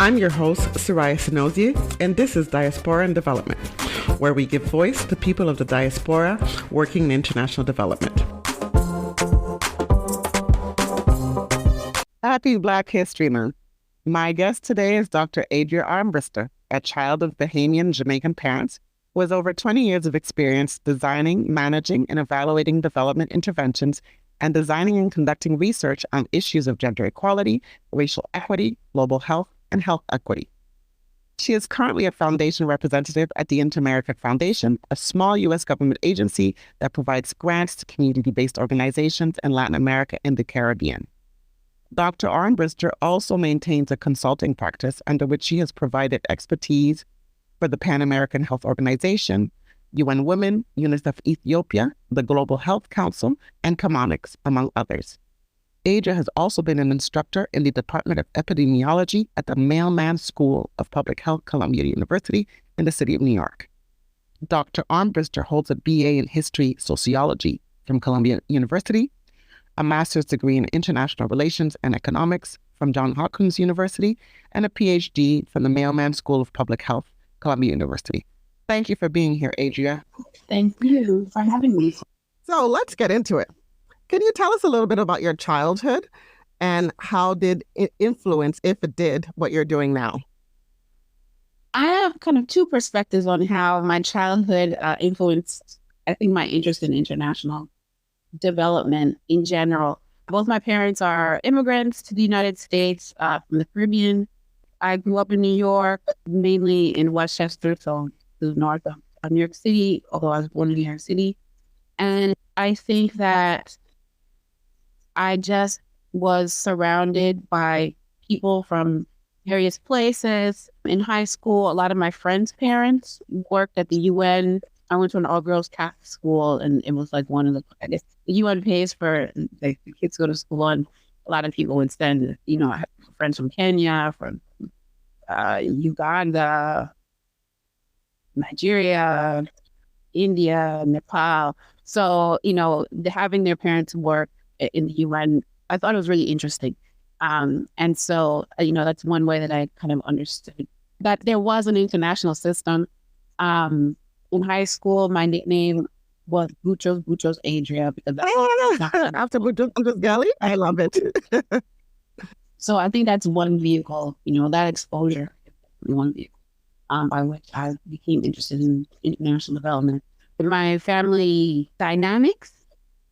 I'm your host, Soraya Sinozie, and this is Diaspora and Development, where we give voice to people of the diaspora working in international development. Happy Black History Month. My guest today is Dr. Adria Armbrister, a child of Bahamian Jamaican parents who has over 20 years of experience designing, managing, and evaluating development interventions and designing and conducting research on issues of gender equality, racial equity, global health, and health equity. She is currently a foundation representative at the Inter-American Foundation, a small U.S. government agency that provides grants to community-based organizations in Latin America and the Caribbean. Dr. Armbrister also maintains a consulting practice under which she has provided expertise for the Pan American Health Organization, UN Women, UNICEF Ethiopia, the Global Health Council, and Chemonics, among others. Adria has also been an instructor in the Department of Epidemiology at the Mailman School of Public Health, Columbia University in the city of New York. Dr. Armbrister holds a BA in History Sociology from Columbia University, a master's degree in International Relations and Economics from Johns Hopkins University, and a PhD from the Mailman School of Public Health, Columbia University. Thank you for being here, Adria. Thank you for having me. So let's get into it. Can you tell us a little bit about your childhood and how did it influence, if it did, what you're doing now? I have kind of two perspectives on how my childhood influenced, I think, my interest in international development in general. Both my parents are immigrants to the United States from the Caribbean. I grew up in New York, mainly in Westchester, so to the north of New York City, although I was born in New York City. And I think that I just was surrounded by people from various places. In high school, a lot of my friends' parents worked at the UN. I went to an all-girls Catholic school, and it was like one of the, I guess, the UN pays for the kids to go to school, and a lot of people would send, I have friends from Kenya, from Uganda, Nigeria, India, Nepal. So, having their parents work in the UN, I thought it was really interesting. And so, that's one way that I kind of understood that there was an international system. In high school, my nickname was Boutros Adria because after Boutros Ghali, I love it. So I think that's one vehicle, that exposure, one vehicle by which I became interested in international development. But my family dynamics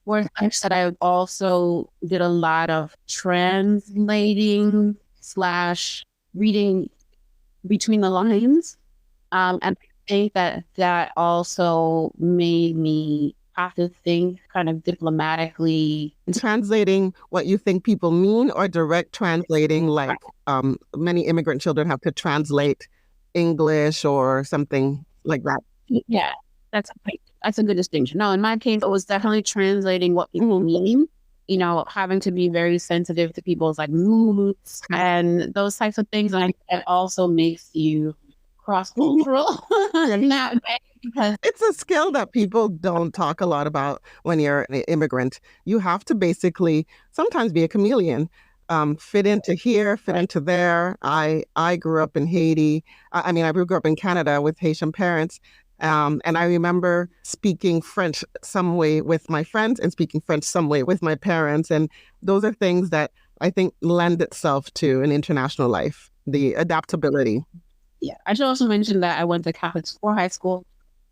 were such that I also did a lot of translating / reading between the lines. And I think that also made me have to think kind of diplomatically. Translating what you think people mean, or direct translating, like many immigrant children have to translate English or something like that. Yeah, that's a good distinction. No, in my case, it was definitely translating what people mean, having to be very sensitive to people's like moods and those types of things. And it also makes you cross-cultural in that way. Because it's a skill that people don't talk a lot about when you're an immigrant. You have to basically sometimes be a chameleon, fit into here, fit into there. I grew up in Haiti. I grew up in Canada with Haitian parents. And I remember speaking French some way with my friends and speaking French some way with my parents. And those are things that I think lend itself to an international life, the adaptability. Yeah, I should also mention that I went to Catholic school, high school.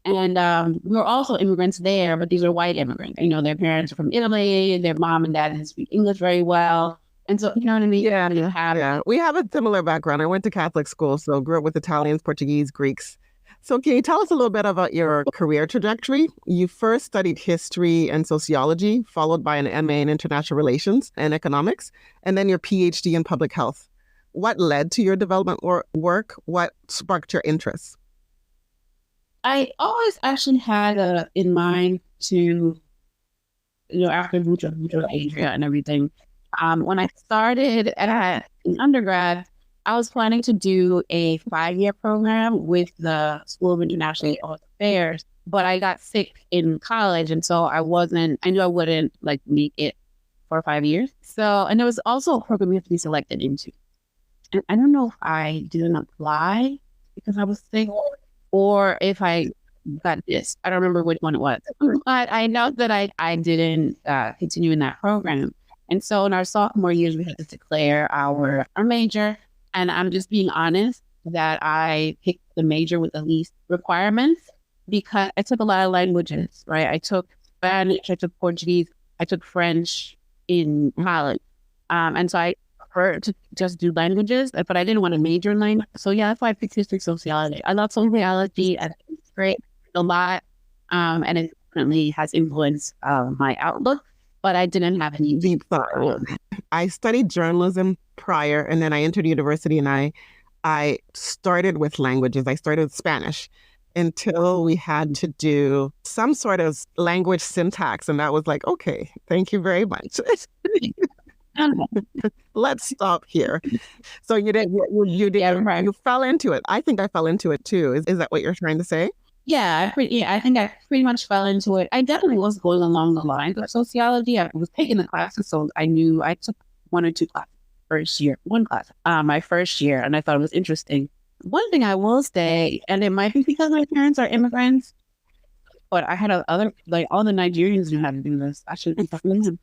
And we were also immigrants there, but these are white immigrants. Their parents are from Italy. Their mom and dad didn't speak English very well. And so, you know what I mean? Yeah. We have a similar background. I went to Catholic school, so grew up with Italians, Portuguese, Greeks. So can you tell us a little bit about your career trajectory? You first studied history and sociology, followed by an MA in international relations and economics, and then your PhD in public health. What led to your development work? What sparked your interest? I always actually had in mind to, after Boutros Adria and everything, when I started in undergrad, I was planning to do a 5-year program with the School of International Affairs, but I got sick in college. And so I knew I wouldn't make it for 5 years. So, and there was also a program you have to be selected into. And I don't know if I didn't apply because I was sick or if I got this. I don't remember which one it was. But I know that I didn't continue in that program. And so in our sophomore years, we had to declare our major. And I'm just being honest that I picked the major with the least requirements because I took a lot of languages, right? I took Spanish, I took Portuguese, I took French in college. And so I prefer to just do languages, but I didn't want to major in language. So yeah, that's why I picked history sociology. I love sociology. I think it's great a lot. And it definitely has influenced my outlook, but I didn't have any deep thought. I studied journalism prior, and then I entered university, and I started with languages. I started with Spanish until we had to do some sort of language syntax, and that was like, okay, thank you very much. Let's stop here. So you did, you fell into it. I think I fell into it too. Is that what you're trying to say? Yeah, I think I pretty much fell into it. I definitely was going along the lines of sociology. I was taking the classes, so I knew I took one or two classes first year, one class, my first year, and I thought it was interesting. One thing I will say, and it might be because my parents are immigrants, but I had other, like all the Nigerians knew how to do this. I should be talking to them.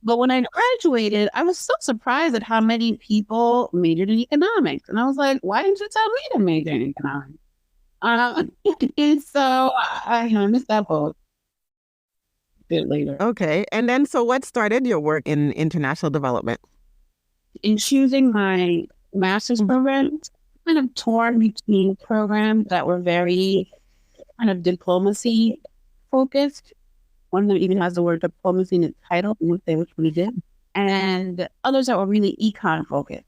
But when I graduated, I was so surprised at how many people majored in economics. And I was like, why didn't you tell me to major in economics? And so I missed that boat a bit later. Okay. And then, so what started your work in international development? In choosing my master's program, kind of torn between programs that were very kind of diplomacy focused. One of them even has the word diplomacy in its title, and we'll say which one it did. And others that were really econ focused.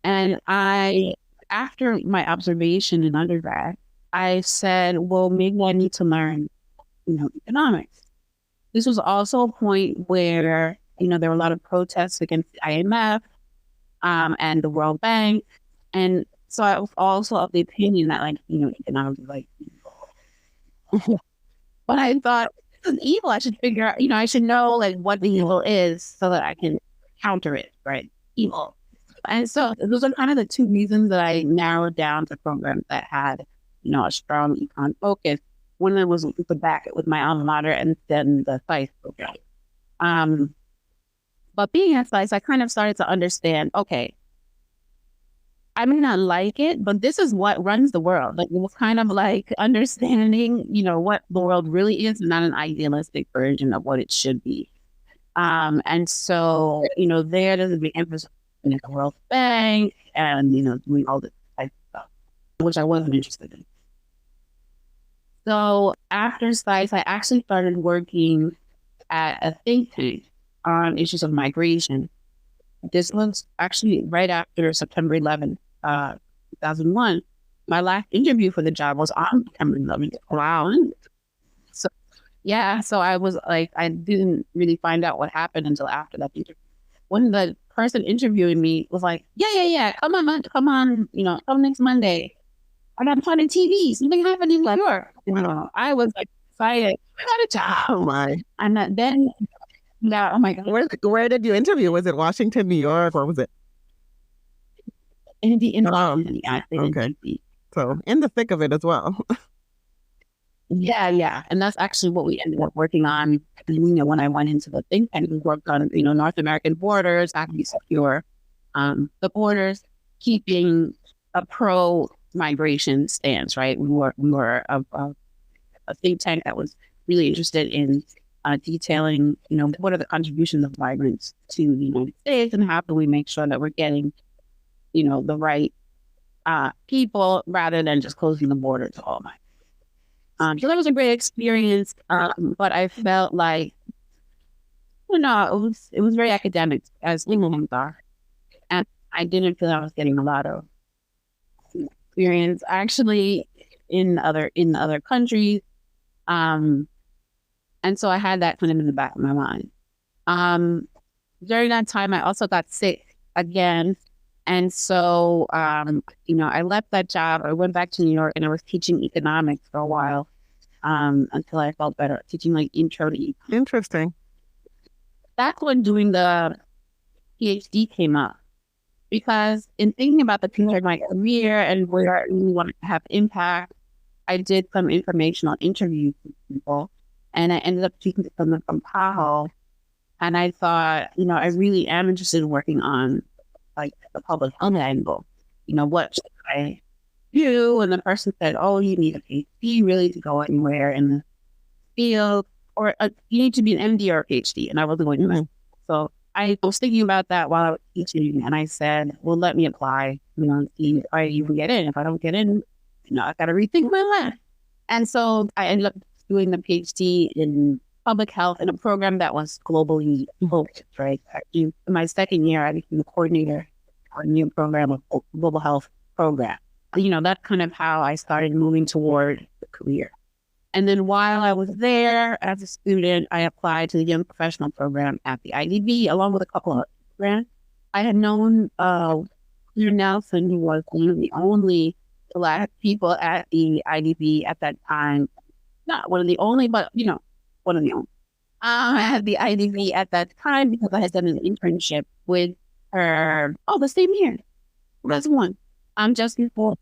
And after my observation in undergrad, I said, well, maybe I need to learn, economics. This was also a point where, there were a lot of protests against the IMF and the World Bank. And so I was also of the opinion that, economics is like evil. But I thought, this is evil. I should figure out, I should know, what the evil is so that I can counter it, right? Evil. And so those are kind of the two reasons that I narrowed down to programs that had a strong econ focus. One of them was the back with my alma mater, and then the SICE program. But being at SICE, I kind of started to understand, okay, I may not like it, but this is what runs the world. It was kind of like understanding, what the world really is, not an idealistic version of what it should be. And so, there's a big emphasis in the World Bank and, doing all this type of stuff, which I wasn't interested in. So after SICE, I actually started working at a think tank on issues of migration. This was actually right after September 11th, 2001. My last interview for the job was on September 11th. Wow. So, so I was like, I didn't really find out what happened until after that interview. When the person interviewing me was like, yeah, come on, come next Monday. I'm not on TV. Something happened in New York. I was like excited. I got a job. Oh my. And then, oh my God. Where did you interview? Was it Washington, New York, or was it? In the okay. So in the thick of it as well. Yeah. And that's actually what we ended up working on. When I went into the think tank, we worked on, North American borders, how to secure the borders, keeping a pro-migration stance, right? We were a think tank that was really interested in detailing, what are the contributions of migrants to the United States and how do we make sure that we're getting, the right people rather than just closing the border to all migrants. So that was a great experience, but I felt like, it was very academic as things are, and I didn't feel I was getting a lot of experience actually in other countries, and so I had that kind of in the back of my mind. During that time, I also got sick again. And so, I left that job. I went back to New York and I was teaching economics for a while until I felt better, teaching intro to econ. Interesting. That's when doing the PhD came up. because in thinking about the future of my career and where I really want to have impact, I did some informational interviews with people, and I ended up speaking to someone from PAHO. And I thought, I really am interested in working on like the public health angle. What should I do? And the person said, oh, you need a PhD really to go anywhere in the field, or you need to be an MD or a PhD. And I wasn't going to. So I was thinking about that while I was teaching, and I said, well, let me apply, see if I even get in. If I don't get in, I got to rethink my life. And so I ended up doing the PhD in public health in a program that was globally focused, right? Actually, in my second year, I became the coordinator for a new program, a global health program. That's kind of how I started moving toward the career. And then while I was there as a student, I applied to the young professional program at the IDB, along with a couple of grants. I had known Peter Nelson, who was one of the only Black people at the IDB at that time. Not one of the only, but, one of the only. I had the IDB at that time because I had done an internship with her, the same year. That's one. Just before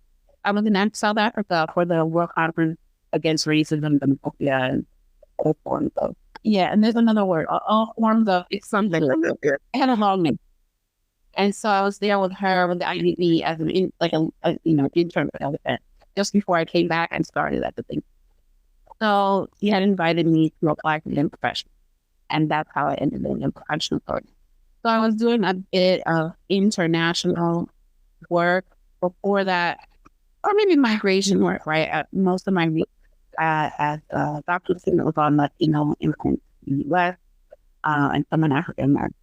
I was in South Africa for the World Conference Against Racism, Xenophobia, and all forms of. Yeah, and there's another word, all forms of, it's something. It had a long name. And so I was there with her with the IDB as an intern just before I came back and started at the thing. So he had invited me to apply for the profession, and that's how I ended in the professional program. So I was doing a bit of international work before that, or maybe migration work, right? Most of my as Dr. Student was on Latino immigrants in the U.S. And some in African American.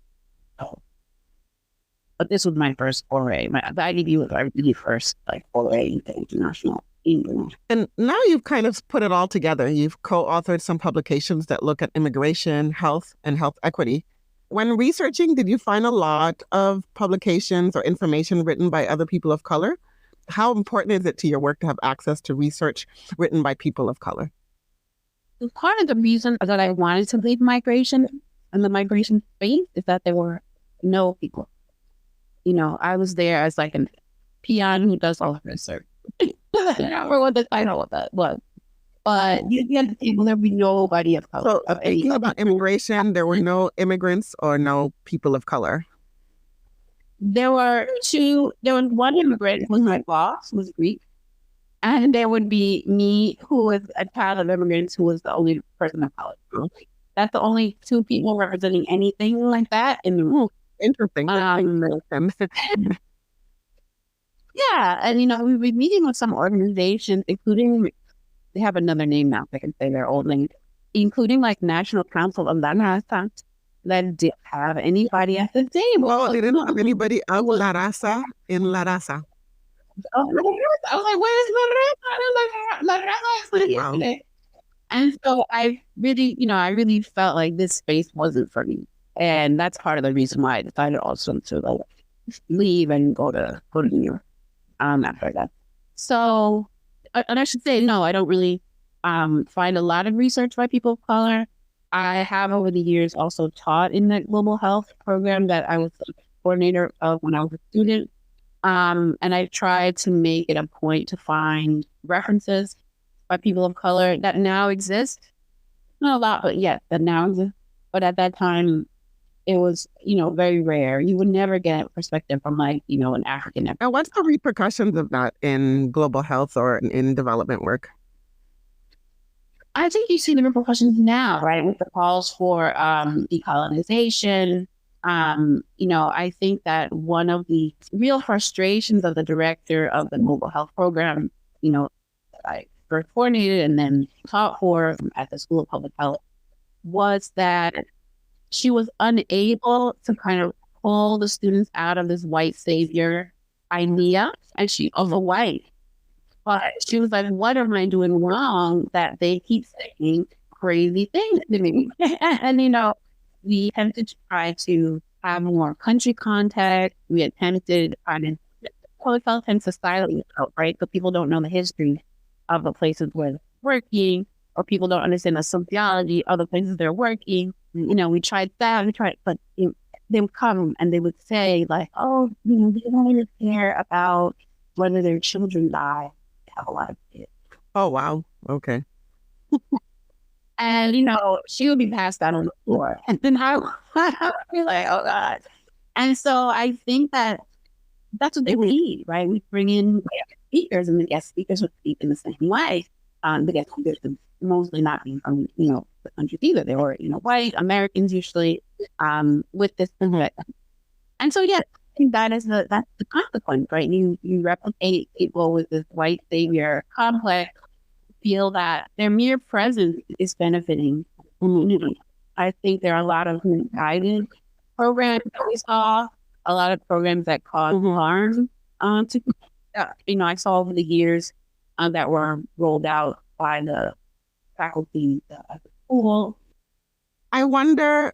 But this was my first foray. The IDB was my really first foray into international English. And now you've kind of put it all together. You've co-authored some publications that look at immigration, health, and health equity. When researching, did you find a lot of publications or information written by other people of color? How important is it to your work to have access to research written by people of color? Part of the reason that I wanted to leave migration and the migration space is that there were no people. I was there as like a peon who does all of research. I don't remember what the title of that was. But there would be nobody of color. So thinking about immigration, there were no immigrants or no people of color. There was one immigrant who was my boss, who was Greek. And there would be me, who was a child of immigrants, who was the only person of color. That's the only two people representing anything like that in the room. Interesting. Yeah, and we were meeting with some organizations, including, they have another name now, I can say their old name, including National Council of La Raza, that didn't have anybody at the table. Well, they didn't have anybody of La Raza in La Raza. I was like, where's La Raza? La Raza is wow. And so I really felt like this space wasn't for me. And that's part of the reason why I decided also to leave and go to New York after that. So, and I should say, no, I don't really find a lot of research by people of color. I have over the years also taught in the global health program that I was the coordinator of when I was a student. And I tried to make it a point to find references by people of color that now exist. Not a lot, but yes, that now exist. But at that time, it was, very rare. You would never get a perspective from an African. And what's the repercussions of that in global health or in development work? I think you see the repercussions now, right? With the calls for decolonization. I think that one of the real frustrations of the director of the global health program, I first coordinated and then taught for at the School of Public Health, was that she was unable to kind of pull the students out of this white savior idea, and she was a white. But she was like, what am I doing wrong that they keep saying crazy things to me? And, we attempted to try to have more country contact. We attempted on public health and society, right? But people don't know the history of the places where they're working, or people don't understand the sociology of the places they're working. We tried that, but they would come and they would say like, oh, they don't really care about whether their children die. They have a lot of kids. Oh, wow. Okay. And, she would be passed out on the floor. And then I would be like, oh God. And so I think that that's what they need, right? We bring in speakers, and the guest speakers would speak in the same way. The guest speakers would mostly not be from, the country either. They were, white Americans usually, with this. And so, yeah, I think that's the consequence, right? You replicate people with this white savior complex, feel that their mere presence is benefiting the community. I think there are a lot of guided programs that we saw, a lot of programs that cause harm to, I saw over the years that were rolled out by the faculty at the school. I wonder,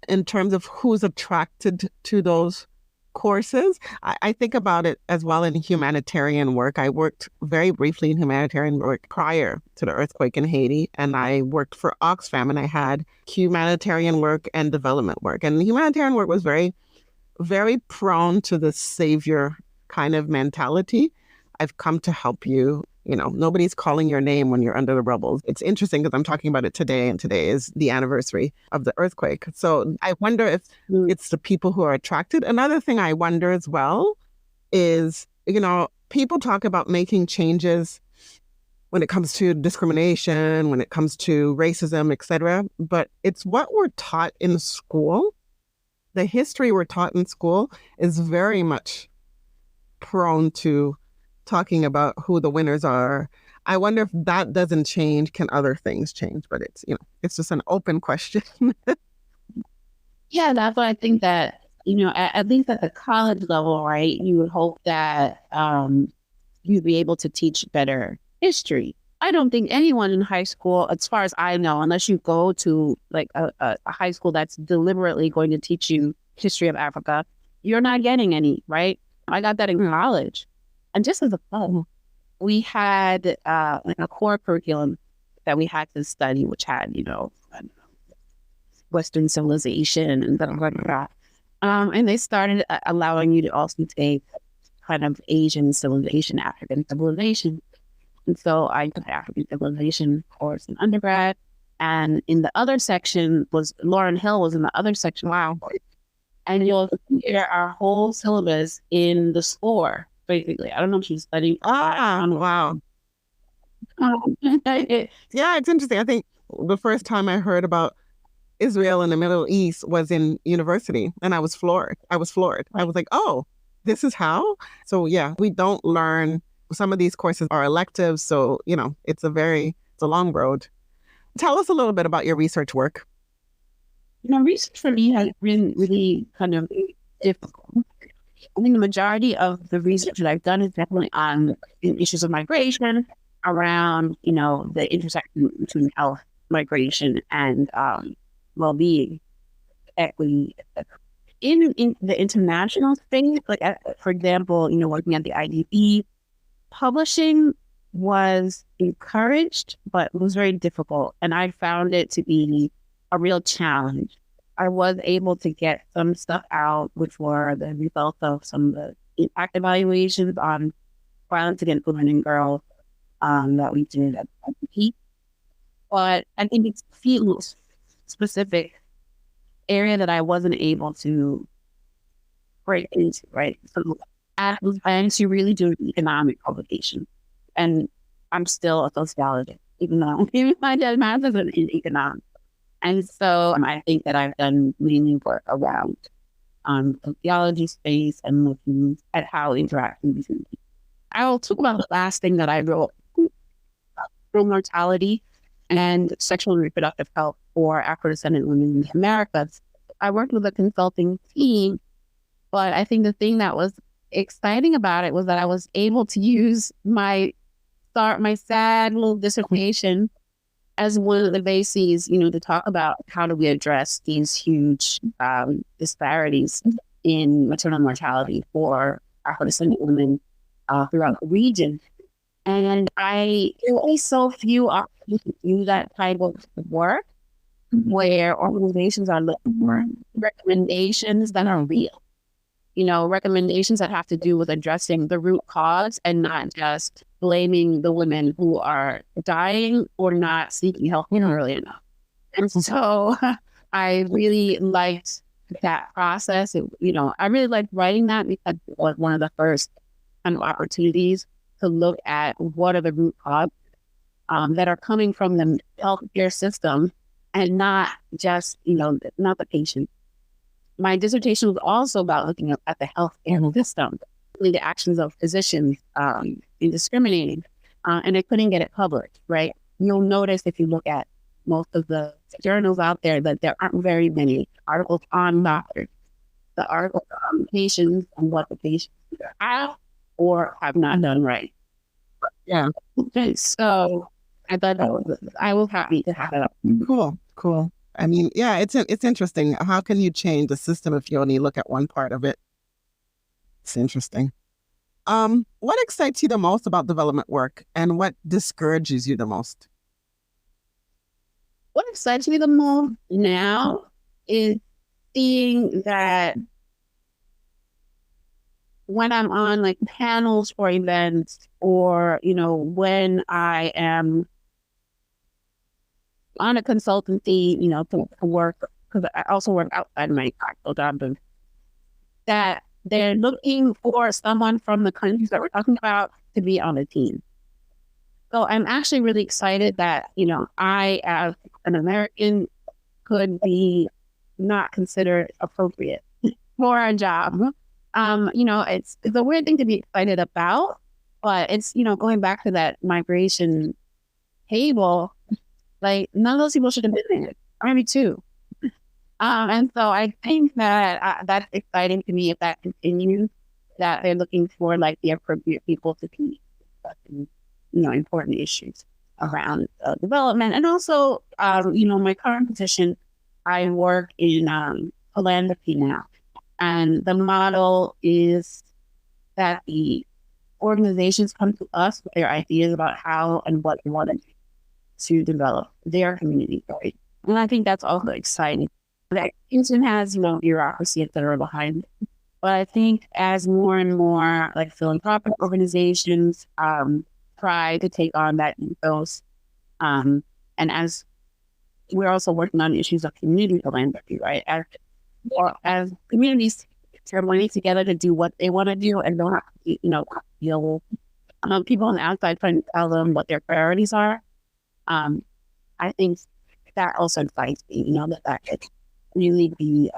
in terms of who's attracted to those courses, I think about it as well in humanitarian work. I worked very briefly in humanitarian work prior to the earthquake in Haiti, and I worked for Oxfam, and I had humanitarian work and development work. And the humanitarian work was very, very prone to the savior kind of mentality. I've come to help you. Nobody's calling your name when you're under the rubble. It's interesting because I'm talking about it today, and today is the anniversary of the earthquake. So I wonder if it's the people who are attracted. Another thing I wonder as well is, people talk about making changes when it comes to discrimination, when it comes to racism, etc. But it's what we're taught in school. The history we're taught in school is very much prone to talking about who the winners are. I wonder if that doesn't change, can other things change? But it's just an open question. Yeah, that's why I think that, at least at the college level, right, you would hope that you'd be able to teach better history. I don't think anyone in high school, as far as I know, unless you go to like a high school that's deliberately going to teach you history of Africa, you're not getting any, right? I got that in college. And just as a fun, we had like a core curriculum that we had to study, which had, Western civilization and stuff like that. And they started allowing you to also take kind of Asian civilization, African civilization. And so I took African civilization course in undergrad. And in the other section Lauryn Hill was in the other section. Wow. And you'll hear our whole syllabus in the score. Basically, I don't know if she's studying. Wow. Yeah, it's interesting. I think the first time I heard about Israel and the Middle East was in university, and I was floored. I was like, oh, this is how? So yeah, we don't learn. Some of these courses are electives, so it's a long road. Tell us a little bit about your research work. Research for me has been really kind of difficult. I think the majority of the research that I've done is definitely on issues of migration, around, the intersection between health, migration, and well-being, equity. In the international space, like, for example, working at the IDB, publishing was encouraged, but it was very difficult. And I found it to be a real challenge. I was able to get some stuff out, which were the results of some of the impact evaluations on violence against women and girls that we did at the peak. But I think it's a field specific area that I wasn't able to break into, right? So I was planning to really do an economic publication. And I'm still a sociologist, even my master's in economics. And so I think that I've done mainly work around sociology space and looking at how interacting between people. I will talk about the last thing that I wrote, mortality and sexual and reproductive health for Afro-descendant women in the Americas. I worked with a consulting team, but I think the thing that was exciting about it was that I was able to use my sad little dissertation as one of the bases, to talk about how do we address these huge disparities in maternal mortality for Afro-descendant women throughout the region. And there are only so few opportunities to do that type of work. where organizations are looking for recommendations that are real, recommendations that have to do with addressing the root cause and not just blaming the women who are dying or not seeking help early enough. And so I really liked that process. I really liked writing that because it was one of the first kind of opportunities to look at what are the root causes that are coming from the healthcare system and not just, not the patient. My dissertation was also about looking at the healthcare system, the actions of physicians in discriminating, and I couldn't get it published, right? You'll notice if you look at most of the journals out there that there aren't very many articles on doctors. The articles on patients and what the patients have or have not done right. Yeah. So I thought I was happy to have it up. Cool. I mean, yeah, it's interesting. How can you change the system if you only look at one part of it? It's interesting. What excites you the most about development work, and what discourages you the most? What excites me the most now is seeing that when I'm on like panels or events, or when I am on a consultancy, to work, because I also work outside my practical job, that they're looking for someone from the countries that we're talking about to be on a team. So I'm actually really excited that, I, as an American, could be not considered appropriate for a job. It's a weird thing to be excited about, but it's, going back to that migration table, like none of those people should have been there, or maybe two. And so I think that that's exciting to me if that continues, that they're looking for like the appropriate people to be discussing, important issues around development. And also, my current position, I work in philanthropy now. And the model is that the organizations come to us with their ideas about how and what they want to develop their community, right? And I think that's also exciting. That Houston has, bureaucracy, et cetera, behind it. But I think as more and more like philanthropic organizations try to take on that ethos, and as we're also working on issues of community philanthropy, right? As communities are money together to do what they want to do and don't have to, deal with people on the outside trying to tell them what their priorities are. I think that also excites me, that could really be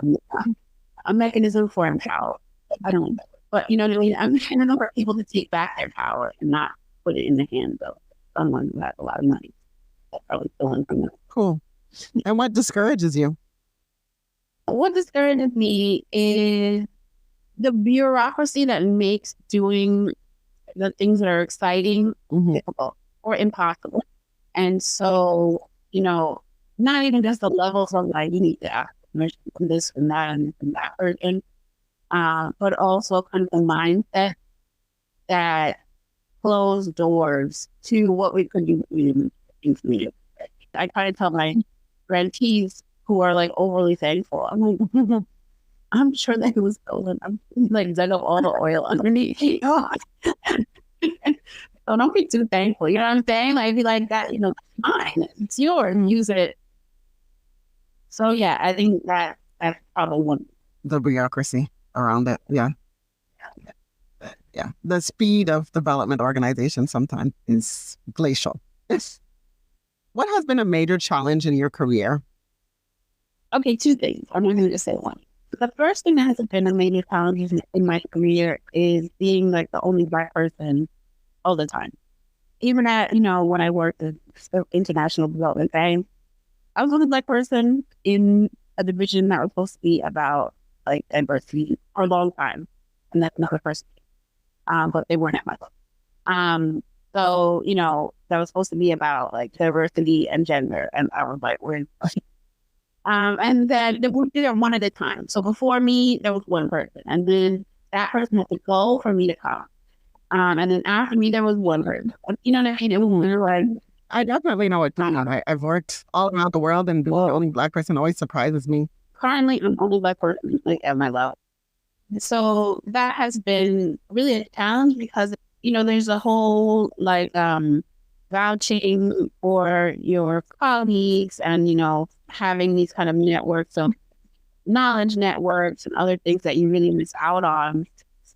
a mechanism for empowerment. I don't know, but you know what I mean? I'm trying to know for people to take back their power and not put it in the hands of someone who has a lot of money. That's probably feeling from them. Cool. And what discourages you? What discourages me is the bureaucracy that makes doing the things that are exciting difficult or impossible. And so, not even just the levels of like, you need to ask permission from this and that person, but also kind of the mindset that closed doors to what we could do in community. I try to tell my grantees who are like overly thankful, I'm like, I'm sure that it was stolen. I'm like dug up all the oil underneath. So don't be too thankful. You know what I'm saying? Like be like that, fine. It's yours. Use it. So yeah, I think that's probably one. The bureaucracy around it. Yeah. The speed of development organization sometimes is glacial. What has been a major challenge in your career? Okay, two things. I'm not going to just say one. The first thing that has been a major challenge in my career is being like the only Black person all the time. Even at, when I worked at international development bank, I was the only Black person in a division that was supposed to be about like diversity for a long time. And that's another person. But they weren't at my level. So, that was supposed to be about like diversity and gender. And I was like, we're and then we did it one at a time. So before me, there was one person. And then that person had to go for me to come. And then after me, there was one person. You know what I mean? It was like I definitely know it's not. I've worked all around the world, and being the only Black person always surprises me. Currently, I'm only Black person like, at my level. So that has been really a challenge because, there's a whole like vouching for your colleagues and, having these kind of networks of knowledge networks and other things that you really miss out on,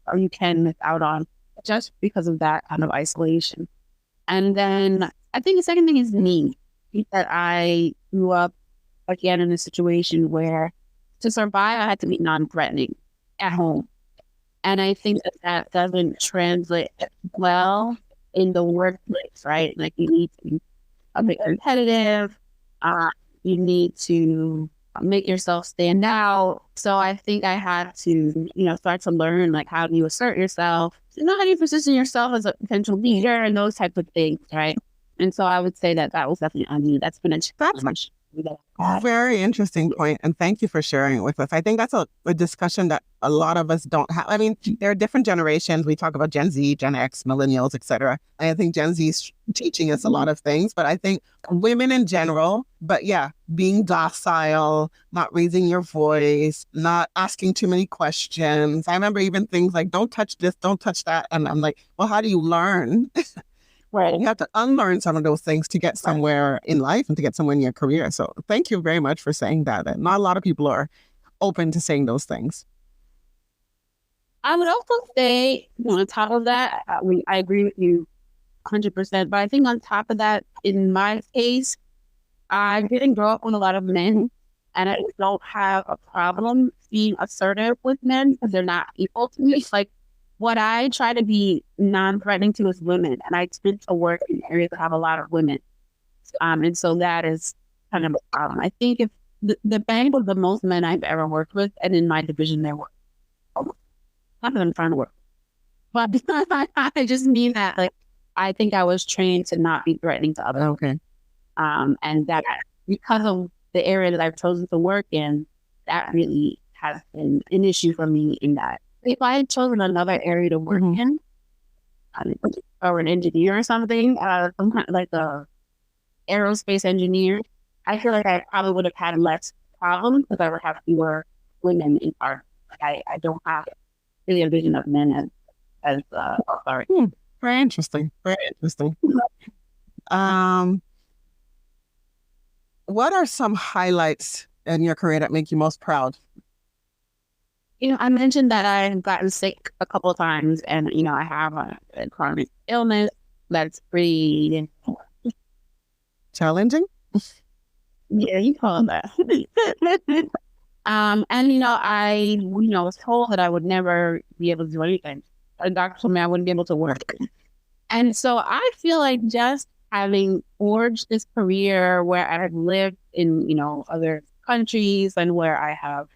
or you can miss out on just because of that kind of isolation. And then I think the second thing is me, that I grew up again in a situation where to survive, I had to be non-threatening at home. And I think that doesn't translate well in the workplace, right? Like you need to be a bit competitive. You need to make yourself stand out. So I think I had to, start to learn like how do you assert yourself, how do you position yourself as a potential leader and those types of things, right? And so I would say that was definitely on me. That's been a challenge. Very interesting point, and thank you for sharing it with us. I think that's a discussion that a lot of us don't have. I mean, there are different generations. We talk about Gen Z, Gen X, millennials, etc. And I think Gen Z is teaching us a lot of things, but I think women in general, but yeah, being docile, not raising your voice, not asking too many questions. I remember even things like, don't touch this, don't touch that. And I'm like, well, how do you learn? Right. You have to unlearn some of those things to get somewhere in life and to get somewhere in your career. So thank you very much for saying that. And not a lot of people are open to saying those things. I would also say, on top of that, I agree with you 100%. But I think on top of that, in my case, I didn't grow up with a lot of men, and I don't have a problem being assertive with men because they're not equal to me. Like, what I try to be non-threatening to is women, and I tend to work in areas that have a lot of women. And so that is kind of a problem. I think if the bank was the most men I've ever worked with, and in my division there were not that I'm trying to work, but I just mean that like I think I was trained to not be threatening to others. Okay. And that because of the area that I've chosen to work in, that really has been an issue for me in that. If I had chosen another area to work in, or an engineer or something, some kind of like a aerospace engineer, I feel like I probably would have had less problems because I would have fewer women in art. Like I don't have really a vision of men as sorry. Very interesting. Very interesting. What are some highlights in your career that make you most proud? I mentioned that I've gotten sick a couple of times, and I have a chronic illness that's pretty challenging. Yeah, you call it that. And I was told that I would never be able to do anything. A doctor told me I wouldn't be able to work, and so I feel like just having forged this career where I've lived in other countries and where I have.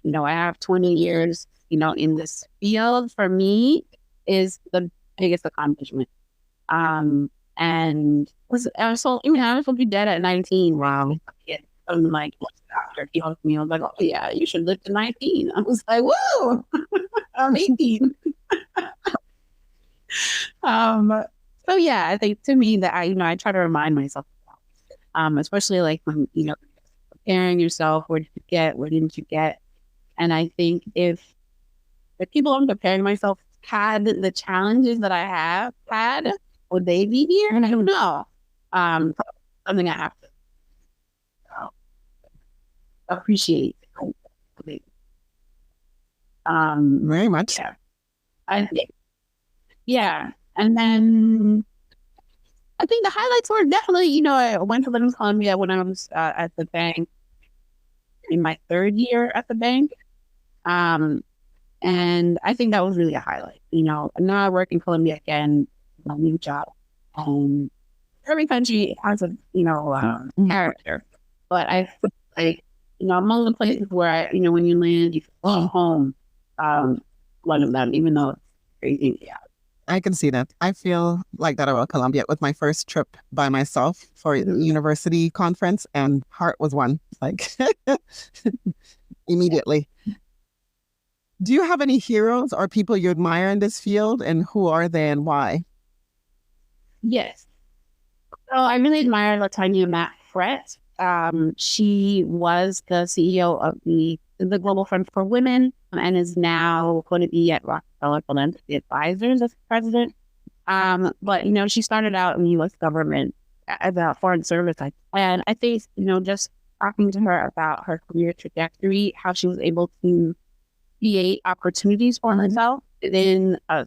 I have 20 years, in this field for me is the biggest accomplishment. And I was supposed to be dead at 19. Wow. I'm like, after he hugged me, I was like, oh yeah, you should live to 19. I was like, whoa, I'm 18. So yeah, I think to me that I try to remind myself, especially like when, preparing yourself, where did you get, where didn't you get? And I think if the people I'm preparing myself had the challenges that I have had, would they be here? And I don't know. Something I have to appreciate. Very much. Yeah. I think. Yeah. And then I think the highlights were definitely, I went to live in Colombia when I was at the bank in my third year at the bank. And I think that was really a highlight. Now I work in Colombia again, my new job. Every country has a, character. But I like, among the places where when you land, you feel home. One of them, even though it's crazy. Yeah. I can see that. I feel like that about Colombia. It was my first trip by myself for a university conference, and heart was one, like immediately. Do you have any heroes or people you admire in this field, and who are they and why? Yes. So I really admire Latanya Matt Fret. She was the CEO of the Global Fund for Women and is now going to be at Rockefeller Philanthropy Advisors as president. But, she started out in the U.S. government as a foreign service. And I think, just talking to her about her career trajectory, how she was able to create opportunities for herself in a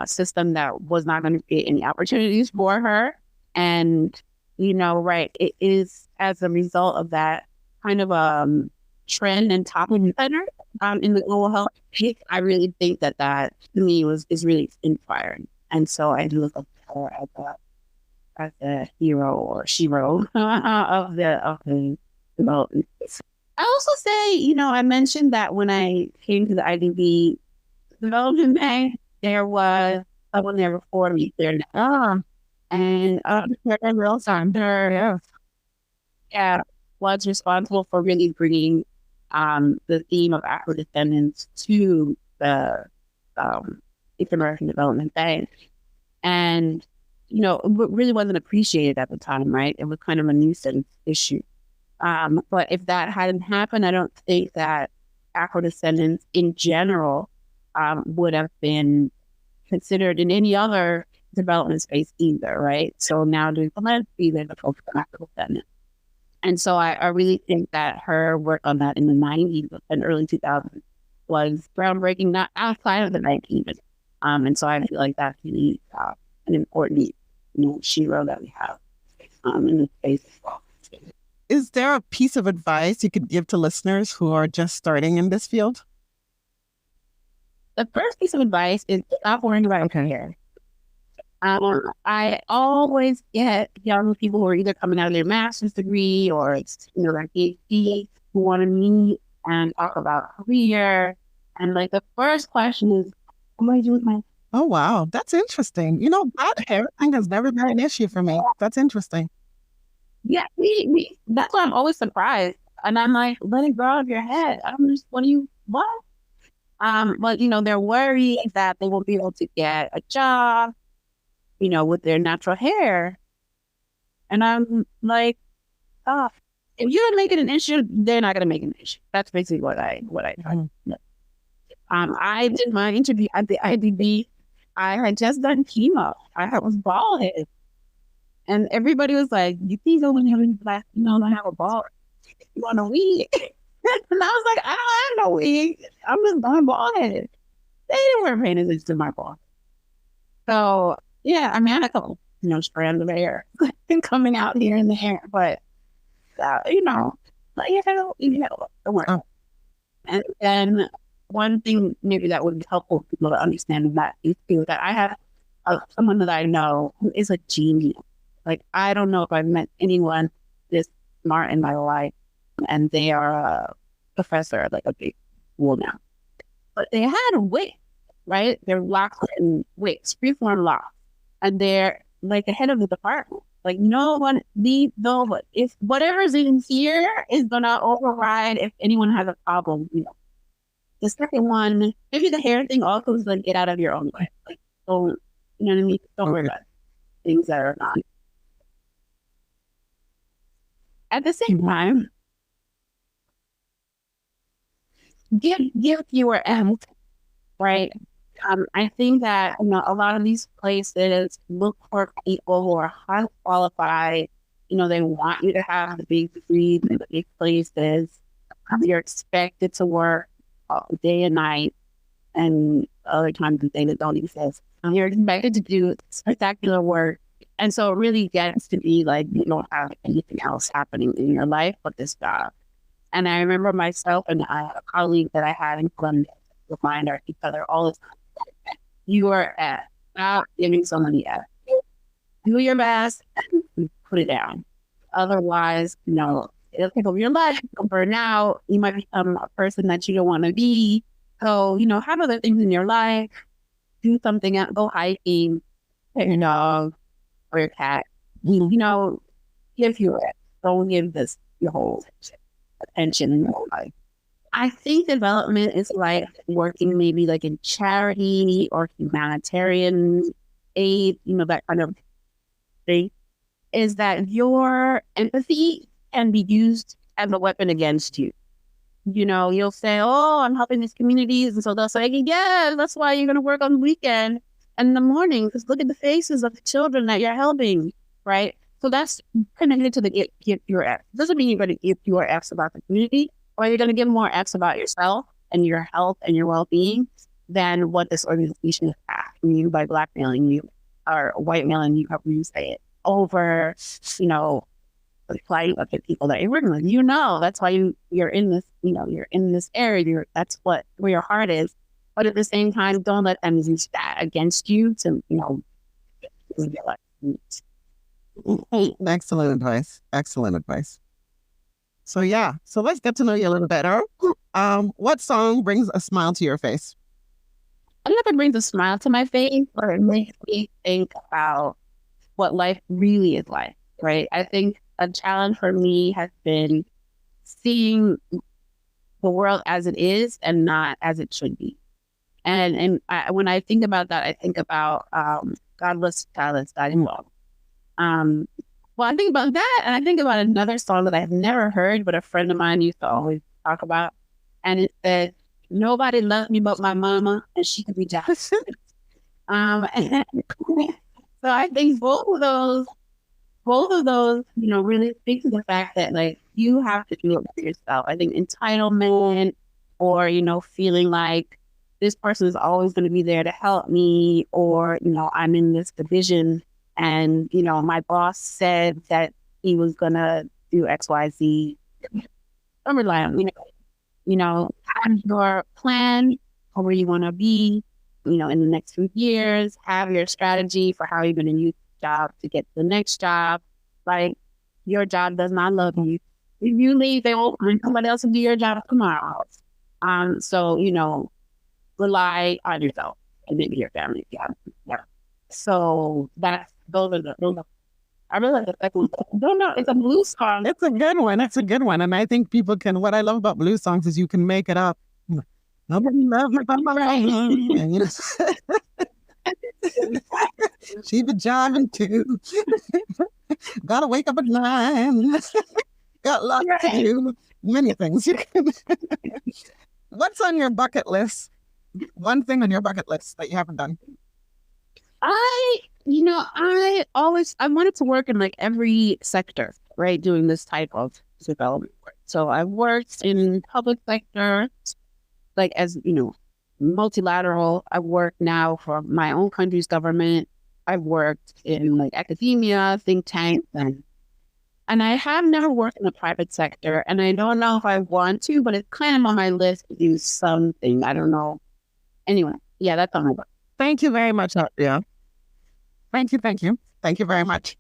system that was not going to create any opportunities for her. And, right, it is as a result of that kind of trend and topic center in the global health space. I really think that to me is really inspiring. And so I look up to her as a hero or shero of the development. I also say, I mentioned that when I came to the IDB Development Bank, there was someone there before me there. And real time there, yeah, was responsible for really bringing the theme of Afro-descendants to the East American Development Bank. And, it really wasn't appreciated at the time, right? It was kind of a nuisance issue. But if that hadn't happened, I don't think that Afro-descendants in general would have been considered in any other development space either, right? So now doing philanthropy, there's a focus on Afro-descendants. And so I really think that her work on that in the 90s and early 2000s was groundbreaking, not outside of the bank even. And so I feel like that's really an important, shero that we have in the space as well. Is there a piece of advice you could give to listeners who are just starting in this field? The first piece of advice is stop worrying about your career. I always get young people who are either coming out of their master's degree or it's, their PhD who want to meet and talk about career. And like the first question is, what do I do with my... Oh, wow. That's interesting. That hair thing has never been an issue for me. That's interesting. Yeah, that's why I'm always surprised. And I'm like, let it grow out of your head. I'm just, what? But, they're worried that they won't be able to get a job, with their natural hair. And I'm like, if you don't make it an issue, they're not going to make it an issue. That's basically what I try. I did my interview at the IDB. I had just done chemo. I was bald headed. And everybody was like, you think you're going to have any black, don't have a bald? You want a wig? And I was like, I don't have no wig. I'm bald headed. They weren't paying attention to my bald. So, yeah, I had a couple, strands of hair coming out here in the hair. But, don't worry. Oh. And then one thing maybe that would be helpful for people to understand that is that I have someone that I know who is a genius. Like, I don't know if I've met anyone this smart in my life, and they are a professor at like a big school now. But they had a wig, right? They're locked in wigs, freeform locks, and they're like the head of the department. Like, but if whatever's in here is gonna override if anyone has a problem, The second one, maybe the hair thing also is like get out of your own way. Like, don't, what I mean? Don't worry about things that are not. At the same time, give fewer M's, right? I think that a lot of these places look for people who are highly qualified. They want you to have the big degrees in the big places. You're expected to work day and night, and other times of the day that don't exist. You're expected to do spectacular work. And so it really gets to be like you don't have anything else happening in your life but this job. And I remember myself and a colleague that I had in Columbia remind each other all the time. You are at not giving somebody F. Do your best and put it down. Otherwise, it'll take over your life. You'll burn out. You might become a person that you don't want to be. So, have other things in your life. Do something else. Go hiking. Pet your dog or your cat. Give your rest. Don't give this your whole attention in your whole life. I think development is like working maybe like in charity or humanitarian aid, that kind of thing. is that your empathy can be used as a weapon against you. You'll say, oh, I'm helping these communities. And so they'll say, yeah, that's why you're going to work on the weekend and in the morning, because look at the faces of the children that you're helping, right? So that's connected to the give your F. Doesn't mean you're going to give your Fs about the community, or you're going to give more Fs about yourself and your health and your well-being than what this organization is asking you by blackmailing you or whitemailing you, however you say it, over, the plight of the people that you're working with. That's why you're in this, you're in this area. That's where your heart is. But at the same time, don't let them use that against you to, Excellent advice. Excellent advice. So let's get to know you a little better. What song brings a smile to your face? I don't know if it brings a smile to my face, or it makes me think about what life really is like, right? I think a challenge for me has been seeing the world as it is and not as it should be. When I think about that, I think about Godless, Childless, Dying Well. Well, I think about that, and I think about another song that I've never heard, but a friend of mine used to always talk about, and it said, "Nobody loves me but my mama, and she could be jealous." And so I think both of those, really speak to the fact that like you have to do it for yourself. I think entitlement, or feeling like this person is always going to be there to help me, or I'm in this division, and my boss said that he was going to do X, Y, Z. Don't rely on have your plan for where you want to be, in the next few years. Have your strategy for how you're going to use the job to get to the next job. Like, your job does not love you. If you leave, they won't find somebody else to do your job tomorrow. So rely on yourself and maybe your family. Yeah. So those are I really like the second one. Don't know. It's a blues song. It's a good one. It's a good one. And I think people can, what I love about blues songs is you can make it up. Nobody loves me but my right. She be jiving too. Gotta wake up at 9. Got lots to do. Many things. What's on your bucket list? One thing on your bucket list that you haven't done? I wanted to work in like every sector, right? Doing this type of development work. So I worked in public sector, like as, multilateral. I work now for my own country's government. I've worked in like academia, think tanks, and I have never worked in the private sector. And I don't know if I want to, but it's kind of on my list to do something. I don't know. Anyway, yeah, that's on my list. Thank you very much, Adria. Thank you. Thank you very much.